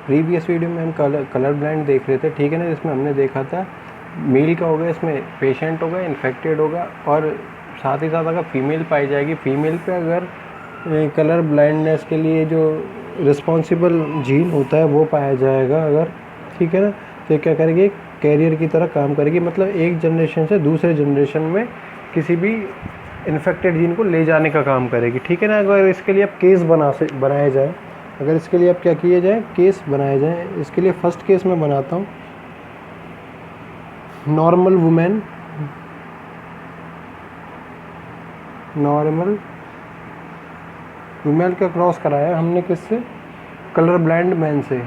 Previous video में हम colour blind देख रहे थे, ठीक है ना, जिसमें हमने देखा था मेल का होगा, इसमें पेशेंट होगा, इन्फेक्टेड होगा, और साथ ही साथ अगर फीमेल पाई जाएगी, फीमेल पे अगर कलर ब्लाइंडनेस के लिए जो रिस्पॉन्सिबल जीन होता है वो पाया जाएगा अगर, ठीक है ना, तो क्या करेगी, कैरियर की तरह काम करेगी, मतलब एक जनरेशन से दूसरे जनरेशन में किसी भी इन्फेक्टेड जीन को ले जाने का काम करेगी, ठीक है ना। अगर इसके लिए अब केस बनाए जाए, अगर इसके लिए अब क्या किए जाए, केस बनाए जाए, इसके लिए फर्स्ट केस मैं बनाता हूँ। नॉर्मल वुमेन, नॉर्मल फीमेल का क्रॉस कराया हमने किससे, कलर ब्लाइंड मैन से।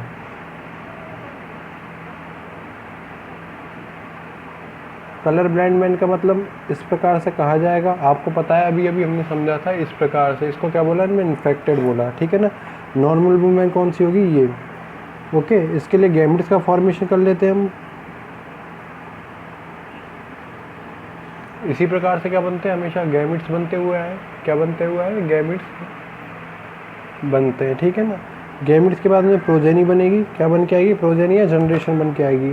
कलर ब्लाइंड मैन का मतलब इस प्रकार से कहा जाएगा, आपको पता है अभी अभी हमने समझा था इस प्रकार से, इसको क्या बोला हमने, इन्फेक्टेड बोला, ठीक है ना। नॉर्मल वुमेन कौन सी होगी, ये, ओके। इसके लिए गैमेट्स का फॉर्मेशन कर लेते हैं हम। इसी प्रकार से क्या बनते हैं, हमेशा गैमेट्स बनते हुए आए, क्या बनते हुए आए, गैमेट्स बनते हैं, ठीक है ना। गैमेट्स के बाद में प्रोजेनी बनेगी, क्या बन के आएगी, प्रोजेनी या जनरेशन बन के आएगी।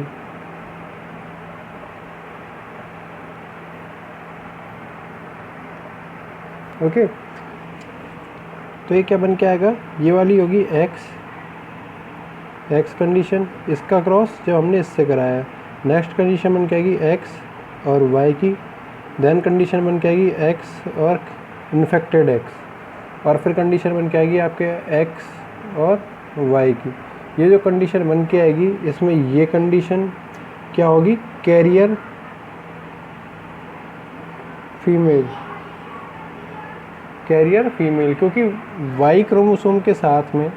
ओके, तो ये क्या बन के आएगा, ये वाली होगी एक्स कंडीशन, इसका क्रॉस जो हमने इससे कराया है। नेक्स्ट कंडीशन बन के आएगी एक्स और वाई की, देन कंडीशन बन के आएगी एक्स और इन्फेक्टेड एक्स, और फिर कंडीशन बन के आएगी आपके एक्स और वाई की। ये जो कंडीशन बन के आएगी, इसमें ये कंडीशन क्या होगी, कैरियर फीमेल, कैरियर फीमेल, क्योंकि वाई क्रोमोसोम के साथ में,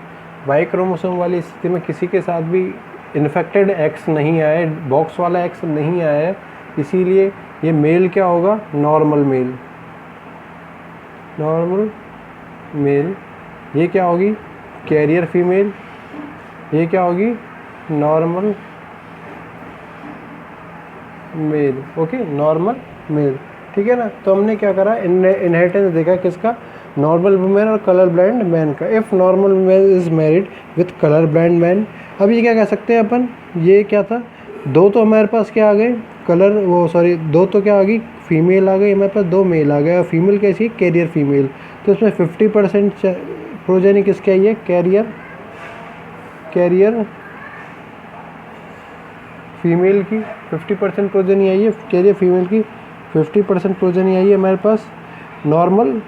वाई क्रोमोसोम वाली स्थिति में किसी के साथ भी इन्फेक्टेड एक्स नहीं आए, बॉक्स वाला एक्स नहीं आया, इसीलिए ये मेल क्या होगा, नॉर्मल मेल, नॉर्मल मेल। ये क्या होगी, कैरियर फीमेल, ये क्या होगी, normal male, okay, normal male, ठीक है ना। तो हमने क्या करा, इनहेरिटेंस देखा किसका, नॉर्मल वुमेन और कलर ब्लाइंड मैन का। If normal women is married with colour blind man, अब ये क्या कह सकते हैं अपन, ये क्या था, दो तो हमारे पास क्या आ गए, दो तो क्या आ गई, फीमेल आ गई हमारे पास, दो मेल आ गए, और फीमेल कैसी है, कैरियर फीमेल। तो इसमें 50% प्रोजेनी किसकी आई है, कैरियर फीमेल की 50% प्रोजेनी आई है, कैरियर फीमेल की 50% प्रोजेनी आई है हमारे पास, नॉर्मल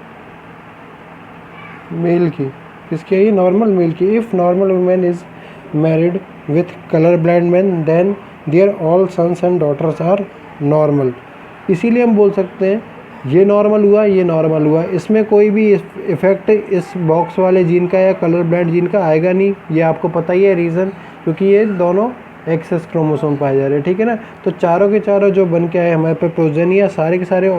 मेल की, किसकी आई है, नॉर्मल मेल की। If normal women is married with colour blind man then their all sons and daughters are normal. इसीलिए हम बोल सकते हैं ये नॉर्मल हुआ, ये नॉर्मल हुआ, इसमें कोई भी इफेक्ट इस बॉक्स वाले जीन का या कलर ब्लाइंड जीन का आएगा नहीं। ये आपको पता ही है रीज़न, क्योंकि ये दोनों एक्सेस क्रोमोसोम पाए जा रहे हैं, ठीक है ना। तो चारों के चारों जो बन के आए हमारे पे प्रोजेनिया, सारे के सारे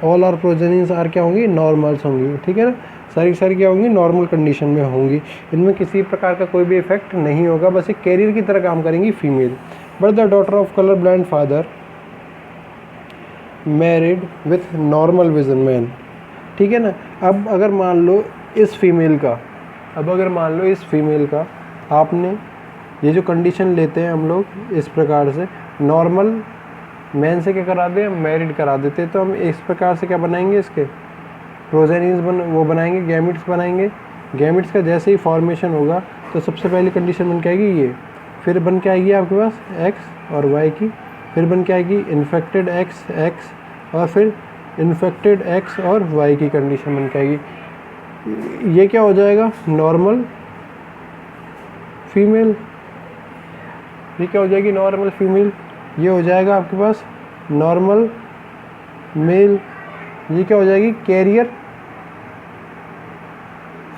ऑल आर प्रोजेनियस आर क्या होंगी, नॉर्मल्स होंगी, ठीक है ना। सारी की सारी क्या होंगी, नॉर्मल कंडीशन में होंगी, इनमें किसी प्रकार का कोई भी इफेक्ट नहीं होगा, बस एक कैरियर की तरह काम करेंगी female. But the daughter of colour blind father married with normal vision man, ठीक है ना। अब अगर मान लो इस फीमेल का, आपने ये जो कंडीशन लेते हैं हम लोग इस प्रकार से, नॉर्मल मैन से क्या करा दें, मैरिड करा देते, तो हम इस प्रकार से क्या बनाएंगे, इसके प्रोजेनिस बनाएंगे, गैमेट्स बनाएंगे। गैमेट्स का जैसे ही फॉर्मेशन होगा तो सबसे पहली कंडीशन बन के आएगी ये, फिर बन के आएगी आपके पास एक्स और वाई की, फिर बन के आएगी इन्फेक्टेड एक्स, और फिर इन्फेक्टेड एक्स और वाई की कंडीशन बन के आएगी। ये क्या हो जाएगा, नॉर्मल फीमेल, ये क्या हो जाएगी, नॉर्मल फीमेल। ये हो जाएगा आपके पास नॉर्मल मेल, ये क्या हो जाएगी, कैरियर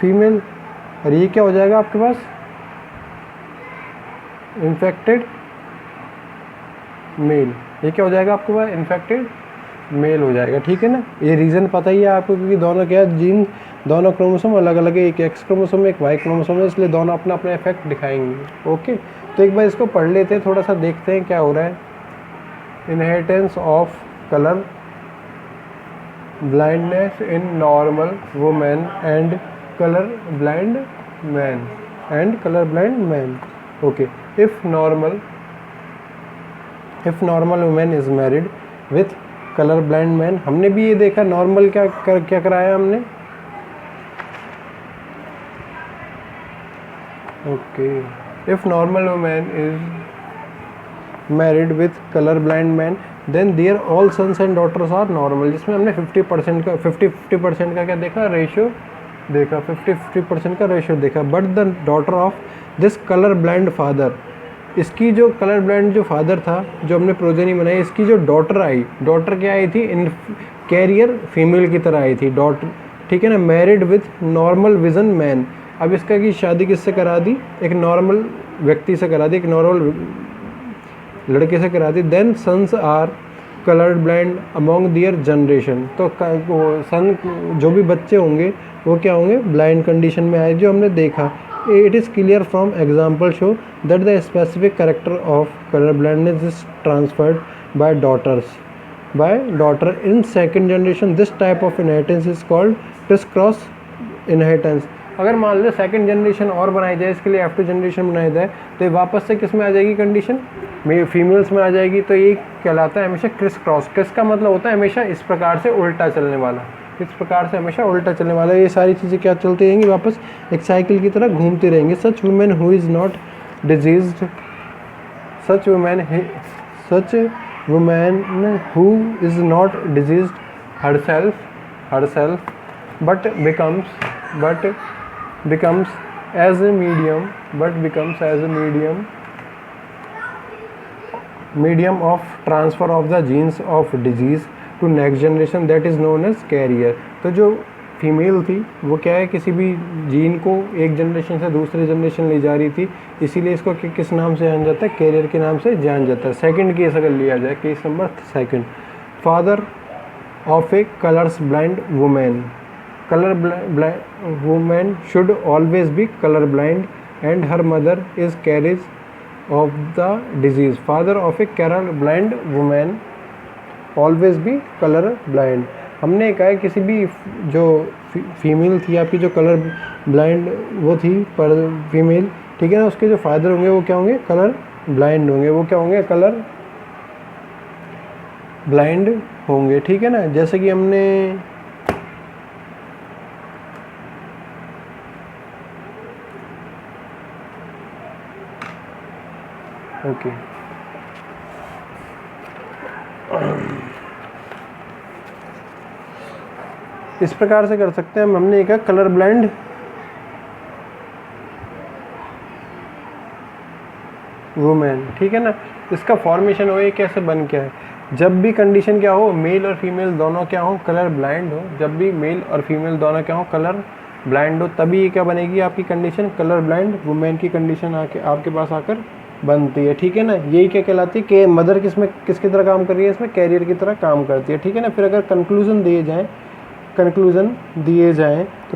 फीमेल, और ये क्या हो जाएगा आपके पास, इन्फेक्टेड मेल। ये क्या हो जाएगा आपके पास, इन्फेक्टेड मेल हो जाएगा, ठीक है ना। ये रीज़न पता ही है आपको, क्योंकि दोनों क्या जीन, दोनों क्रोमोसोम अलग अलग है, एक एक्स क्रोमोसोम एक वाई क्रोमोसोम है, इसलिए दोनों अपना अपना इफेक्ट दिखाएंगे। ओके, तो एक बार इसको पढ़ लेते हैं, थोड़ा सा देखते हैं क्या हो रहा है। Inheritance of colour blindness in normal women and colour blind man okay, if normal women is married with colour blind man, हमने भी ये देखा नॉर्मल क्या कराया हमने, okay, if normal women is married with colour blind man then their all sons and daughters are normal, जिसमें हमने 50% का 50% का क्या देखा, रेशियो देखा, 50% का रेशियो देखा। But the daughter of this colour blind father, इसकी जो कलर ब्लाइंड जो फादर था, जो हमने प्रोजेनी बनाई, इसकी जो डॉटर आई, डॉटर क्या आई थी, इन कैरियर फीमेल की तरह आई थी डॉटर, ठीक है ना, married with normal vision man. अब इसका की शादी किससे करा दी, एक नॉर्मल व्यक्ति से करा दी, एक नॉर्मल लड़के से करा दी। Then sons are colour blind among their generation, तो सन जो भी बच्चे होंगे वो क्या होंगे, ब्लाइंड कंडीशन में आए, जो हमने देखा। It is clear from example show that the specific character of color blindness is transferred by daughter in second generation. This type of inheritance is called crisscross inheritance. अगर मान लो सेकंड जनरेशन और बनाई जाए, इसके लिए F2 जनरेशन बनाई जाए, तो ये वापस से किस में आ जाएगी कंडीशन में, फीमेल्स में आ जाएगी। तो ये कहलाता है हमेशा क्रिस क्रॉस। क्रिस का मतलब होता है हमेशा इस प्रकार से उल्टा चलने वाला, इस प्रकार से हमेशा उल्टा चलने वाला। ये सारी चीज़ें क्या चलती रहेंगी, वापस एक साइकिल की तरह घूमती रहेंगी। Such women who is not diseased, such women who is not diseased herself but becomes as a medium of transfer of the genes of disease to next generation, that is known as carrier. तो जो female थी वो क्या है, किसी भी gene को एक जनरेशन से दूसरे जनरेशन ले जा रही थी, इसीलिए इसको किस नाम से जाना जाता है, कैरियर के नाम से जाना जाता है। सेकंड केस अगर लिया जाए, case number second, father of A colours blind women, women should always be colour blind and her mother is carriage of the disease. Father of A colour blind women always be colour blind. हमने कहा है किसी भी जो female थी आपकी, जो colour blind वो थी पर फीमेल, ठीक है ना, उसके जो फादर होंगे वो क्या होंगे, कलर ब्लाइंड होंगे, वो क्या होंगे, कलर ब्लाइंड होंगे, ठीक है ना। जैसे कि हमने ओके इस प्रकार से कर सकते हैं हमने कहा कलर ब्लाइंड वुमेन, ठीक है ना। इसका फॉर्मेशन हो, ये कैसे बन क्या है, जब भी कंडीशन क्या हो, मेल और फीमेल दोनों क्या हो, कलर ब्लाइंड हो, जब भी मेल और फीमेल दोनों क्या हो, कलर ब्लाइंड हो, तभी ये क्या बनेगी आपकी कंडीशन, कलर ब्लाइंड वुमेन की कंडीशन आके आपके पास आकर बनती है, ठीक है ना। यही क्या कहलाती है कि मदर किसकी तरह काम कर रही है, इसमें कैरियर की तरह काम करती है, ठीक है ना। फिर अगर कंक्लूजन दिए जाएं तो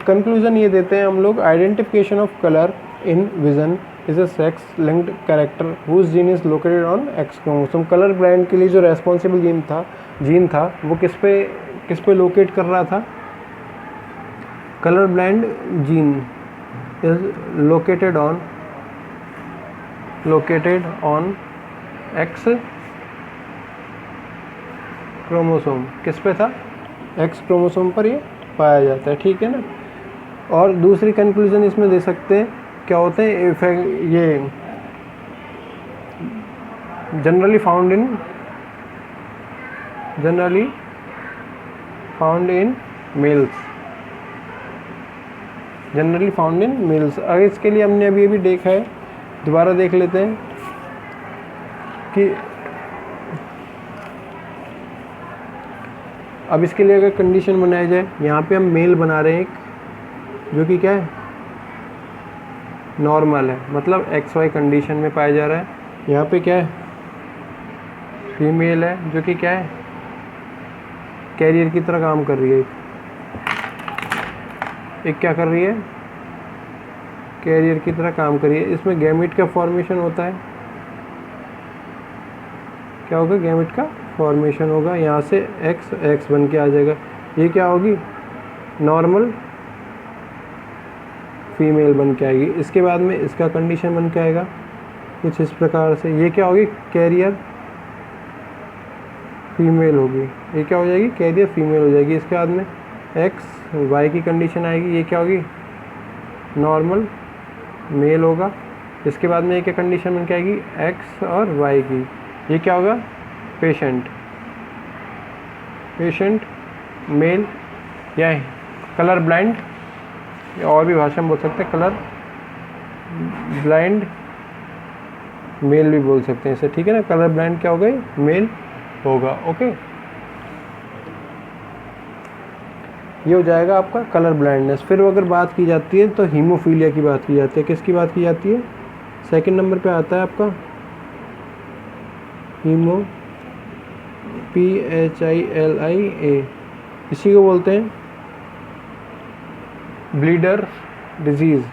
कंक्लूजन ये देते हैं हम लोग, identification of colour in vision is a sex linked character whose gene is located on X chromosome. Colour blind के लिए जो रेस्पॉन्सिबल जीन था वो किस पे लोकेट कर रहा था, colour blind gene is located on X chromosome. किस पे था, एक्स क्रोमोसोम पर ये पाया जाता है, ठीक है ना। और दूसरी कंक्लूजन इसमें दे सकते हैं, क्या होते हैं इफेक्ट, ये जनरली फाउंड इन मेल्स। अगर इसके लिए हमने अभी देखा है, दोबारा देख लेते हैं कि अब इसके लिए अगर कंडीशन बनाया जाए, यहाँ पे हम मेल बना रहे हैं एक जो कि क्या है, नॉर्मल है, मतलब XY कंडीशन में पाया जा रहा है। यहाँ पे क्या है, फीमेल है जो कि क्या है, कैरियर की तरह काम कर रही है, एक क्या कर रही है, कैरियर की तरह काम कर रही है। इसमें गैमेट का फॉर्मेशन होता है, क्या होगा, गैमेट का फॉर्मेशन होगा, यहाँ से X बन के आ जाएगा, ये क्या होगी, नॉर्मल फीमेल बन के आएगी। इसके बाद में इसका कंडीशन बन के आएगा, कुछ इस प्रकार से। ये क्या होगी, कैरियर फीमेल होगी। ये क्या हो जाएगी, कैरियर फीमेल हो जाएगी। इसके बाद में एक्स वाई की कंडीशन आएगी। ये क्या होगी, नॉर्मल मेल होगा। इसके बाद में ये क्या कंडीशन बन के आएगी, एक्स और वाई की। ये क्या होगा, पेशेंट मेल या कलर ब्लाइंड, और भी भाषा में बोल सकते हैं, कलर ब्लाइंड मेल भी बोल सकते हैं इसे, ठीक है ना। कलर ब्लाइंड क्या होगा, मेल होगा। ओके, ये हो जाएगा आपका कलर ब्लाइंडनेस। फिर अगर बात की जाती है तो हीमोफीलिया की बात की जाती है। किसकी बात की जाती है, सेकंड नंबर पे आता है आपका हीमो, PHILIA। इसी को बोलते हैं ब्लीडर डिजीज़।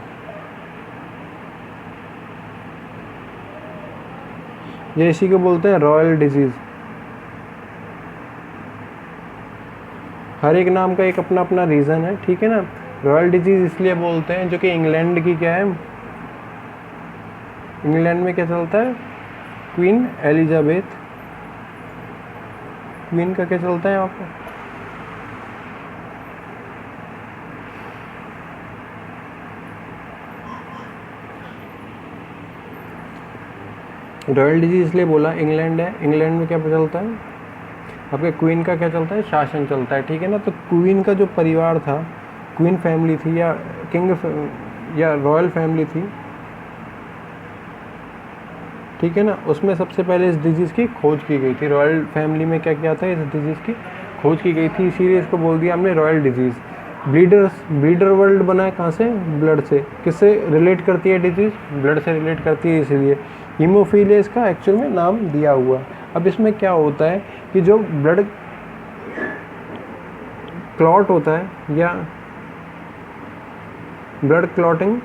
ये इसी को बोलते हैं रॉयल डिजीज़। हर एक नाम का एक अपना अपना रीज़न है, ठीक है ना। रॉयल डिजीज़ इसलिए बोलते हैं जो कि इंग्लैंड की क्या है, इंग्लैंड में क्या चलता है, क्वीन एलिजाबेथ, क्वीन का क्या चलता है यहाँ पर, रॉयल डिजीज इसलिए बोला, इंग्लैंड है, इंग्लैंड में क्या चलता है आपके, क्वीन का क्या चलता है, शासन चलता है, ठीक है ना। तो क्वीन का जो परिवार था, क्वीन फैमिली थी या किंग या रॉयल फैमिली थी, ठीक है ना, उसमें सबसे पहले इस डिजीज़ की खोज की गई थी। रॉयल फैमिली में क्या किया था, इस डिजीज़ की खोज की गई थी, इसीलिए इसको बोल दिया हमने रॉयल डिजीज़। ब्लीडर वर्ल्ड बना है कहाँ से, ब्लड से। किससे रिलेट करती है डिजीज़, ब्लड से रिलेट करती है, इसीलिए हीमोफीलिया इसका एक्चुअल में नाम दिया हुआ। अब इसमें क्या होता है कि जो ब्लड क्लॉट होता है या ब्लड क्लॉटिंग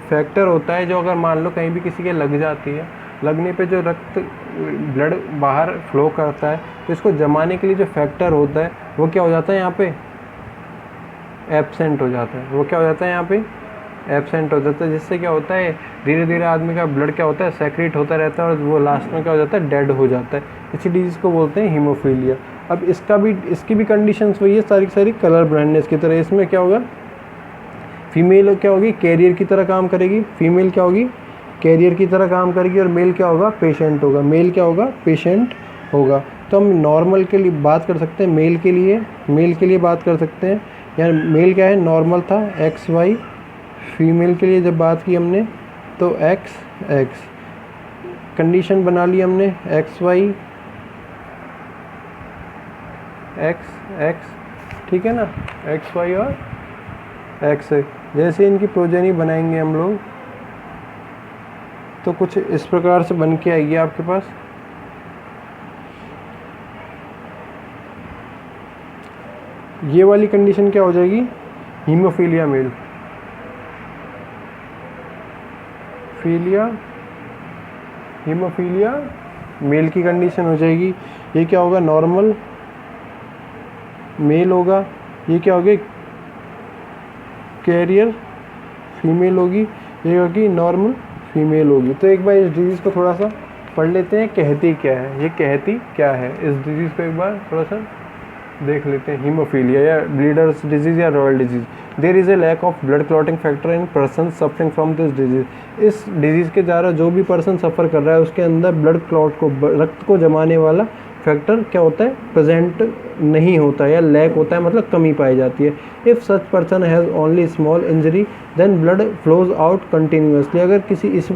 फैक्टर होता है, जो अगर मान लो कहीं भी किसी के लग जाती है, लगने पे जो रक्त ब्लड बाहर फ्लो करता है, तो इसको जमाने के लिए जो फैक्टर होता है वो क्या हो जाता है, यहाँ पे एब्सेंट हो जाता है। वो क्या हो जाता है, यहाँ पे एब्सेंट हो जाता है, जिससे क्या होता है, धीरे धीरे आदमी का ब्लड क्या होता है, सेक्रेट होता रहता है और वो लास्ट में क्या हो जाता है, डेड हो जाता है। इसी डिजीज़ को बोलते हैं हीमोफीलिया। अब इसकी भी कंडीशंस वही है, सारी कलर ब्लाइंडनेस की तरह। इसमें क्या होगा, फीमेल क्या होगी, कैरियर की तरह काम करेगी, फीमेल क्या होगी, कैरियर की तरह काम करेगी, और मेल क्या होगा, पेशेंट होगा। मेल क्या होगा, पेशेंट होगा। तो हम नॉर्मल के लिए बात कर सकते हैं, मेल के लिए बात कर सकते हैं। यार मेल क्या है, नॉर्मल था, XY। फीमेल के लिए जब बात की हमने तो XX। कंडीशन बना ली हमने XY XX, ठीक है ना, XY और X। जैसे इनकी प्रोजेनी बनाएंगे हम लोग तो कुछ इस प्रकार से बन के आएगी आपके पास। ये वाली कंडीशन क्या हो जाएगी, हीमोफीलिया मेल, हीमोफीलिया मेल की कंडीशन हो जाएगी। ये क्या होगा, नॉर्मल मेल होगा। ये क्या होगी, कैरियर फीमेल होगी। ये होगी नॉर्मल फीमेल होगी। तो एक बार इस डिजीज़ को थोड़ा सा पढ़ लेते हैं, कहती क्या है, ये कहती क्या है। इस डिजीज़ को एक बार थोड़ा सा देख लेते हैं। हीमोफीलिया या ब्लीडर्स डिजीज़ या royal disease, there is a lack of blood clotting factor in person suffering from this disease. इस डिजीज़ के द्वारा जो भी पर्सन सफ़र कर रहा है उसके अंदर ब्लड क्लॉट को, रक्त को जमाने वाला फैक्टर क्या होता है, प्रेजेंट नहीं होता है या लैक होता है, मतलब कमी पाई जाती है। If such person has only small injury then blood flows out continuously. अगर किसी इस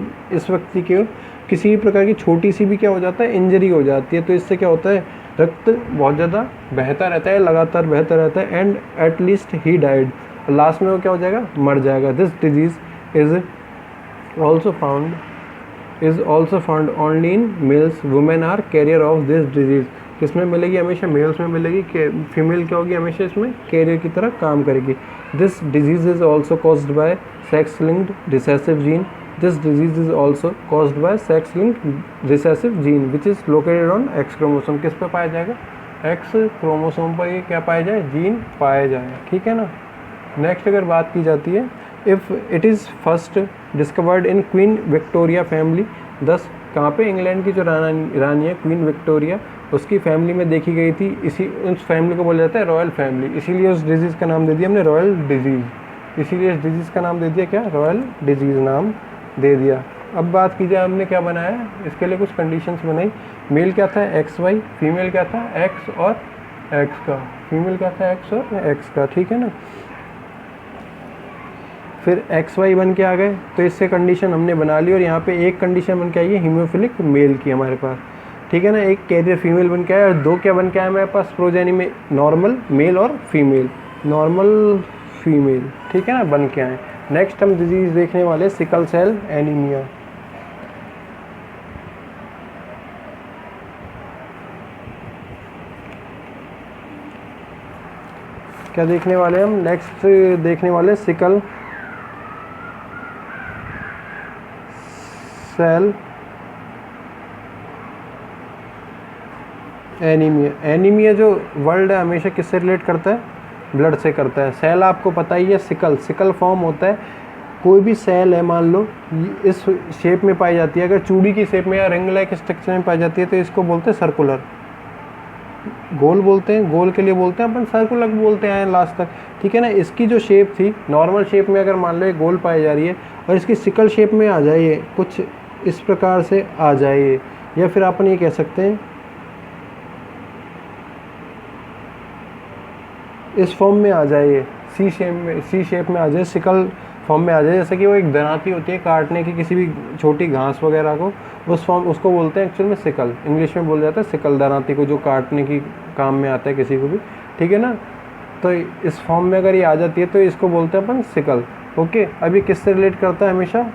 व्यक्ति के किसी भी प्रकार की छोटी सी भी क्या हो जाता है, इंजरी हो जाती है, तो इससे क्या होता है, रक्त बहुत ज़्यादा बहता रहता है, लगातार बहता रहता है, and at least he died. Last में वो क्या हो जाएगा, मर जाएगा। This disease is also found only in males. Women are carrier of this disease. किसमें मिलेगी, हमेशा मेल्स में मिलेगी। फीमेल क्या होगी, हमेशा इसमें कैरियर की तरह काम करेगी। This disease is also caused by sex linked recessive gene. This disease is also caused by sex-linked recessive gene which is located on X chromosome। किस पे पाया जाएगा, X क्रोमोसोम पर ये क्या पाया जाए, जीन पाया जाए, ठीक है ना। नेक्स्ट अगर बात की जाती है, if it is first discovered in queen Victoria family. 10 कहाँ पे, इंग्लैंड की जो रानी है क्वीन विक्टोरिया, उसकी फैमिली में देखी गई थी। इसी उस फैमिली को बोला जाता है रॉयल फैमिली, इसीलिए उस डिजीज़ का नाम दे दिया हमने रॉयल डिजीज़, इसीलिए इस डिजीज़ का नाम दे दिया क्या, रॉयल डिजीज़ नाम दे दिया। अब बात की जाए हमने क्या बनाया, इसके लिए कुछ कंडीशंस बनाई। मेल क्या था XY, फीमेल क्या था X और X का, फीमेल क्या था X और X का, ठीक है ना। फिर XY बन के आ गए, तो इससे कंडीशन हमने बना ली, और यहाँ पे एक कंडीशन बन के आई है हीमोफिलिक मेल की हमारे पास, ठीक है ना। एक कैरियर फीमेल बन के आया, और 2 क्या बन के आया हमारे पास प्रोजेनी में, नॉर्मल मेल और फीमेल, नॉर्मल फीमेल, ठीक है ना, बन के आए। नेक्स्ट हम डिजीज़ देखने वाले सिकल सेल एनीमिया। क्या देखने वाले हम, नेक्स्ट देखने वाले सिकल सेल एनीमिया। एनीमिया जो वर्ल्ड है हमेशा किससे रिलेट करता है, ब्लड से करता है। सेल आपको पता ही है, सिकल फॉर्म होता है, कोई भी सेल है मान लो इस शेप में पाई जाती है, अगर चूड़ी की शेप में या रिंग लाइक स्ट्रक्चर में पाई जाती है तो इसको बोलते हैं सर्कुलर, गोल बोलते हैं, गोल के लिए बोलते हैं अपन, सर्कुलर बोलते हैं लास्ट तक, ठीक है ना। इसकी जो शेप थी नॉर्मल शेप में, अगर मान लो ये गोल पाई जा रही है और इसकी सिकल शेप में आ जाए, कुछ इस प्रकार से आ जाए, या फिर अपन ये कह सकते हैं इस फॉर्म में आ जाए, सी शेप में आ जाए, सिकल फॉर्म में आ जाए, जैसे कि वो एक दराती होती है काटने की किसी भी छोटी घास वगैरह को, उस फॉर्म उसको बोलते हैं एक्चुअल में सिकल, इंग्लिश में बोला जाता है सिकल, दराती को जो काटने की काम में आता है किसी को भी, ठीक है ना। तो इस फॉर्म में अगर ये आ जाती है तो इसको बोलते हैं अपन सिकल। ओके, अभी किससे रिलेट करता है, हमेशा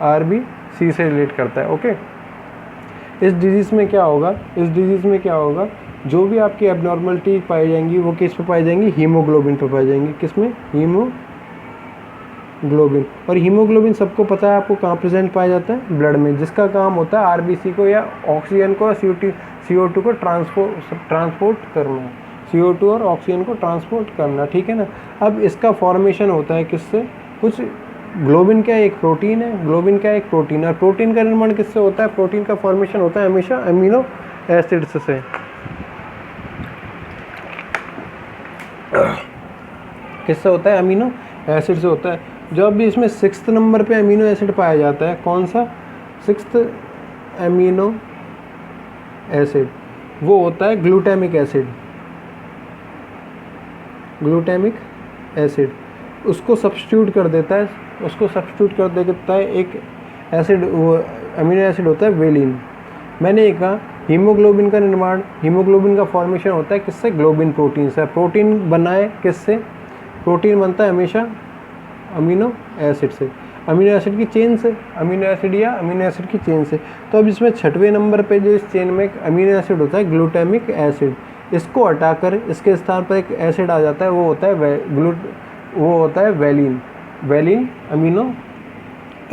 RBC से रिलेट करता है। ओके, इस डिजीज़ में क्या होगा, जो भी आपकी एबनॉर्मलिटी पाई जाएंगी वो किस पे पाई जाएंगी, हीमोग्लोबिन पे पाई जाएंगी। किस में, हीमोग्लोबिन। और हीमोग्लोबिन सबको पता है आपको कहाँ प्रेजेंट पाया जाता है, ब्लड में, जिसका काम होता है RBC को या ऑक्सीजन को CO2 को ट्रांसपोर्ट करना, CO2 और ऑक्सीजन को ट्रांसपोर्ट करना, ठीक है ना। अब इसका फॉर्मेशन होता है किससे, कुछ ग्लोबिन क्या एक प्रोटीन है, ग्लोबिन क्या एक प्रोटीन है, प्रोटीन का निर्माण किससे होता है, प्रोटीन का फॉर्मेशन होता है हमेशा अमीनो एसिड्स से। किससे होता है, अमीनो एसिड से होता है। जो अभी इसमें 6th नंबर पे अमीनो एसिड पाया जाता है, कौन सा, 6th अमीनो एसिड, वो होता है ग्लूटामिक एसिड। उसको सब्स्टिट्यूट कर देता है, एक एसिड, वो अमीनो एसिड होता है वेलिन। मैंने ये कहा हीमोग्लोबिन का निर्माण, हीमोग्लोबिन का फॉर्मेशन होता है किससे, ग्लोबिन प्रोटीन से। प्रोटीन बना है किससे, प्रोटीन बनता है हमेशा अमीनो एसिड से, अमीनो एसिड की चेन से, अमीनो एसिड की चेन से। तो अब इसमें 6वें नंबर पे जो इस चेन में एक अमीनो एसिड होता है ग्लूटामिक एसिड, इसको हटाकर इसके स्थान पर एक एसिड आ जाता है, वो होता है वेलिन अमीनो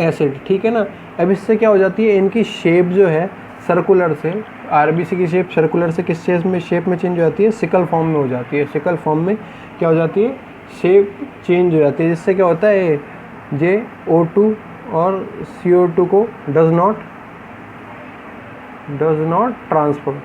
एसिड, ठीक है ना। अब इससे क्या हो जाती है, इनकी शेप जो है सर्कुलर से, RBC की शेप सर्कुलर से किस शेप में चेंज हो जाती है, सिकल फॉर्म में हो जाती है। सिकल फॉर्म में क्या हो जाती है, शेप चेंज हो जाती है, जिससे क्या होता है, JO2 और CO2 को डज नॉट ट्रांसपोर्ट,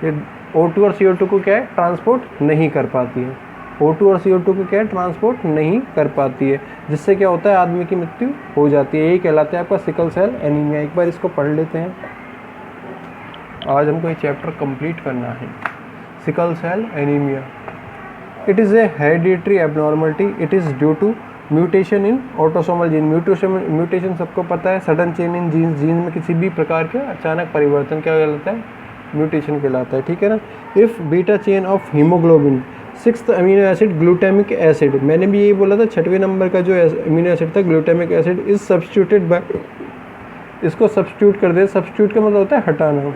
ये O2 और CO2 को क्या है, ट्रांसपोर्ट नहीं कर पाती है, O2 और CO2 को क्या है, ट्रांसपोर्ट नहीं कर पाती है, जिससे क्या होता है, आदमी की मृत्यु हो जाती है। यही कहलाता है आपका सिकल सेल एनीमिया। एक बार इसको पढ़ लेते हैं, आज हमको ये चैप्टर कंप्लीट करना है। Sickle cell anaemia, it is a hereditary abnormality, it is due to mutation in autosomal gene. Mutation सबको पता है, सडन चेंज इन जीन में किसी भी प्रकार के अचानक परिवर्तन क्या कहलाता है, म्यूटेशन कहलाता है, ठीक है ना। If beta chain of haemoglobin, 6th amino acid glutamic acid, मैंने भी यही बोला था 6वें नंबर का जो अमीनो एसिड था glutamic acid, is substituted by, इसको सब्स्टिट्यूट कर दे, सब्स्टिट्यूट का मतलब होता है हटाना,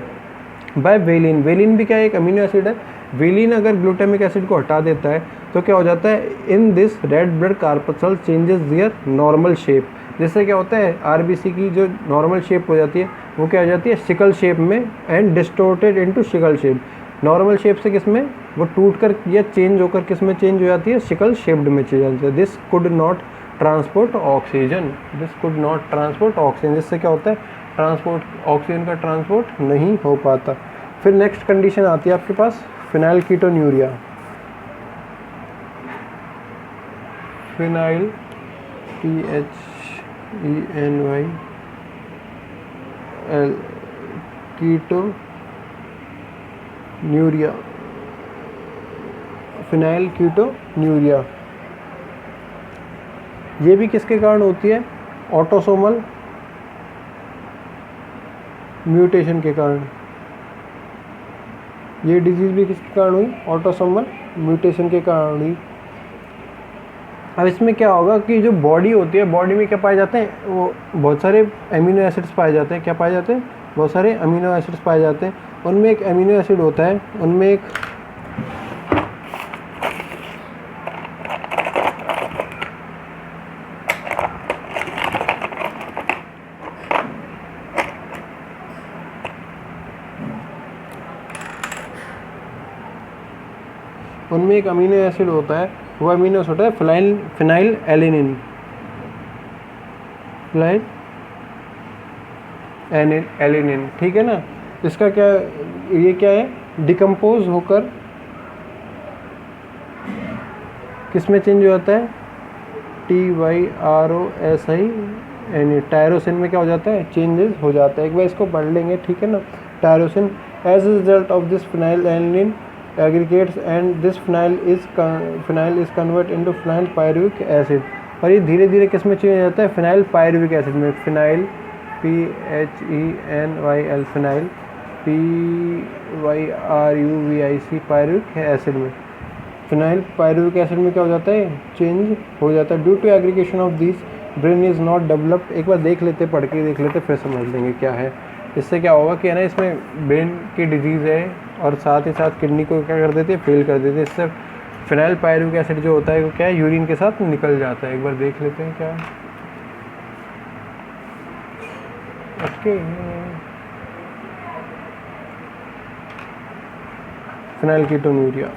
बाय वेलिन। वेलिन भी क्या एक अमीनो एसिड है, वेलिन अगर ग्लूटामिक एसिड को हटा देता है तो क्या हो जाता है, in this red blood corpuscle changes their normal shape, जिससे क्या होता है, RBC की जो नॉर्मल शेप हो जाती है वो क्या हो जाती है, सिकल शेप में, and distorted into sickle shape. Normal shape से किस में, वो टूट कर या चेंज होकर किस में चेंज हो जाती है, सिकल शेप्ड में चेंज हो जाती है। This could not transport oxygen, this could not transport oxygen, जिससे क्या होता है ट्रांसपोर्ट ऑक्सीजन का ट्रांसपोर्ट नहीं हो पाता। फिर नेक्स्ट कंडीशन आती है आपके पास phenylketonuria. Phenyl PHENYL ketonuria, phenylketonuria ये भी किसके कारण होती है, ऑटोसोमल म्यूटेशन के कारण। ये डिजीज़ भी किसके कारण हुई, ऑटोसोमल म्यूटेशन के कारण हुई। अब इसमें क्या होगा कि जो बॉडी होती है, बॉडी में क्या पाए जाते हैं, वो बहुत सारे अमीनो एसिड्स पाए जाते हैं। क्या पाए जाते हैं, बहुत सारे अमीनो एसिड्स पाए जाते हैं। उनमें एक अमीनो एसिड होता है, उनमें एक अमीनो एसिड होता है, वो अमीनो एसिड होता है फिनाइल एलेनिन। फिनाइल एलेनिन, ठीक है ना। इसका क्या, ये क्या है, डिकम्पोज होकर किस में चेंज हो जाता है, TYROSIN, टायरोसिन में क्या हो जाता है, चेंजेस हो जाता है। एक बार इसको पढ़ लेंगे, ठीक है ना। Tyrosine as a result of this phenyl alanine aggregates and this phenyl is convert into phenyl pyruvic acid. और ये धीरे धीरे किस में चेंज हो जाता है, फिनाइल पायरुविक एसिड में। Phenyl PHENYL, phenyl PYRUVIC, pyruvic acid में। फिनाइल पायरुविक एसिड में क्या हो जाता है, चेंज हो जाता है। Due to aggregation of this brain is not developed. एक बार देख लेते, पढ़ के देख लेते, फिर समझ लेंगे क्या है। इससे क्या होगा कि है ना, इसमें ब्रेन की डिजीज़ है और साथ ही साथ किडनी को क्या कर देते हैं, फेल कर देते हैं। इससे फिनाइल पायरुविक एसिड जो होता है वो क्या है, यूरिन के साथ निकल जाता है। एक बार देख लेते हैं क्या है। ओके, फिनाइल कीटोन्यूरिया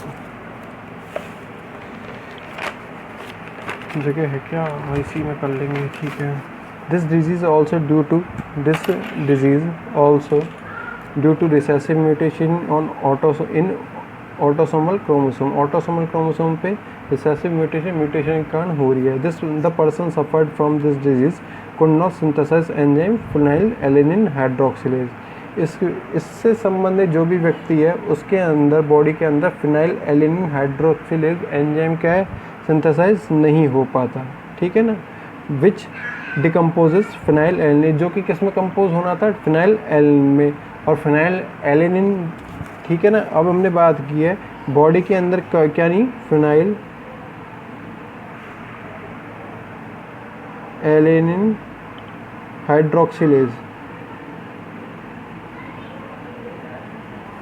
जगह है क्या, इसी में कर लेंगे, ठीक है। This disease also due to recessive mutation on autosomal chromosome. Autosomal chromosome पे रिसेसिव म्यूटेशन के कारण हो रही है। The person suffered from this disease could not synthesise enzyme phenyl alanine hydroxylase. इससे संबंधित जो भी व्यक्ति है उसके अंदर, बॉडी के अंदर फिनाइल एलेनिन हाइड्रोक्सिलेज एंजाइम क्या है, सिंथेसाइज नहीं हो पाता, ठीक है ना। विच डिकम्पोजेस फिनाइल एलेनिन, जो कि किस में कंपोज होना था, फिनाइल एलेनिन में। और फिनाइल एलेनिन, ठीक है ना। अब हमने बात की है बॉडी के अंदर क्या नहीं, फिनाइल एलेनिन हाइड्रोक्सिलेज,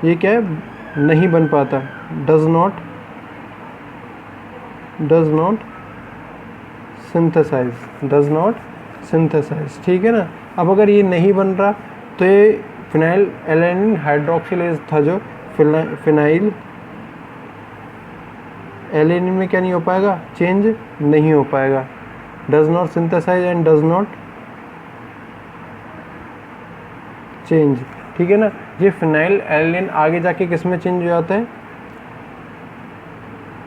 ये क्या है, नहीं बन पाता, डज नॉट सिंथेसाइज, ठीक है ना। अब अगर ये नहीं बन रहा तो ये फिनाइल एलेनिन हाइड्रोक्सिलेज था, जो फिनाइल एलेनिन में क्या नहीं हो पाएगा, चेंज नहीं हो पाएगा। Does not synthesise and does not change, ठीक है ना। ये फिनाइल एलेनिन आगे जाके किस में चेंज हो जाता है,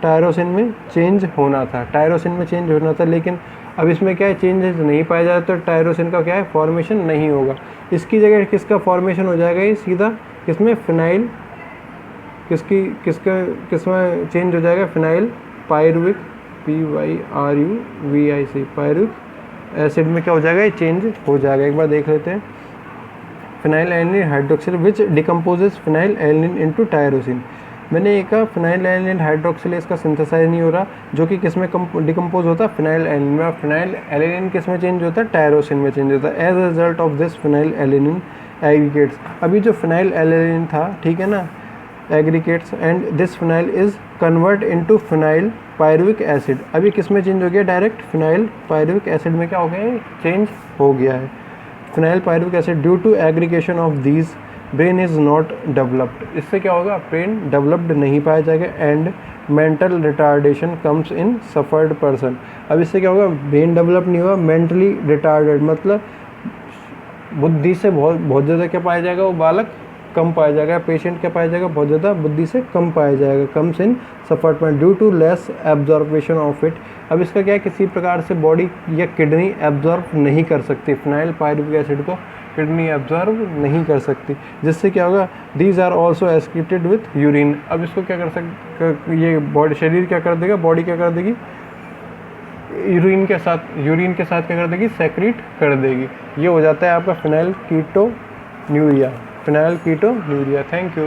टायरोसिन में चेंज होना था, लेकिन अब इसमें क्या है, चेंजेस नहीं पाया जाता, तो टायरोसिन का क्या है, फॉर्मेशन नहीं होगा। इसकी जगह किसका फॉर्मेशन हो जाएगा, ये सीधा किसमें, फिनाइल, किसमें चेंज हो जाएगा, phenyl pyruvic, PYRUVIC, pyruvic acid में क्या हो जाएगा, ये चेंज हो जाएगा। एक बार देख लेते हैं। Phenylalanine hydroxyl which decomposes phenylalanine into tyrosine. मैंने एक कहा फिनाइल एलेनिन हाइड्रोक्सिलेज का सिंथेसाइज नहीं हो रहा, जो कि किस में डिकम्पोज होता है, फिनाइल एलेनिन में। फिनाइल एलेनिन किस में चेंज होता है, टायरोसिन में चेंज होता है। As a result of this phenyl alanine aggregates, अभी जो फिनाइल एलेनिन था, ठीक है ना, aggregates and this phenyl is convert into phenyl pyruvic acid. अभी किस में चेंज हो गया, डायरेक्ट फिनाइल पायरुविक एसिड में क्या हो गया है, चेंज हो गया है। Phenyl pyruvic acid due to aggregation of these brain is not developed. इससे क्या होगा, ब्रेन डेवलप्ड नहीं पाया जाएगा। And mental retardation comes in suffered person. अब इससे क्या होगा, ब्रेन डेवलप नहीं हुआ, मेंटली रिटार्डेड मतलब बुद्धि से बहुत ज़्यादा क्या पाया जाएगा, वो बालक कम पाया जाएगा, पेशेंट क्या पाया जाएगा, बहुत ज़्यादा बुद्धि से कम पाया जाएगा। Comes in supplement due to less absorption of it. अब इसका क्या है, किसी प्रकार से बॉडी या किडनी एब्जॉर्ब नहीं कर सकती, फिनाइल पायरुविक एसिड को किडनी एब्जॉर्ब नहीं कर सकती, जिससे क्या होगा, these are also excreted with urine. अब इसको क्या कर सकते, ये बॉडी शरीर क्या कर देगा, बॉडी क्या कर देगी, यूरिन के साथ क्या कर देगी, सेक्रीट कर देगी। ये हो जाता है आपका फिनाइल कीटोन्यूरिया। Thank you.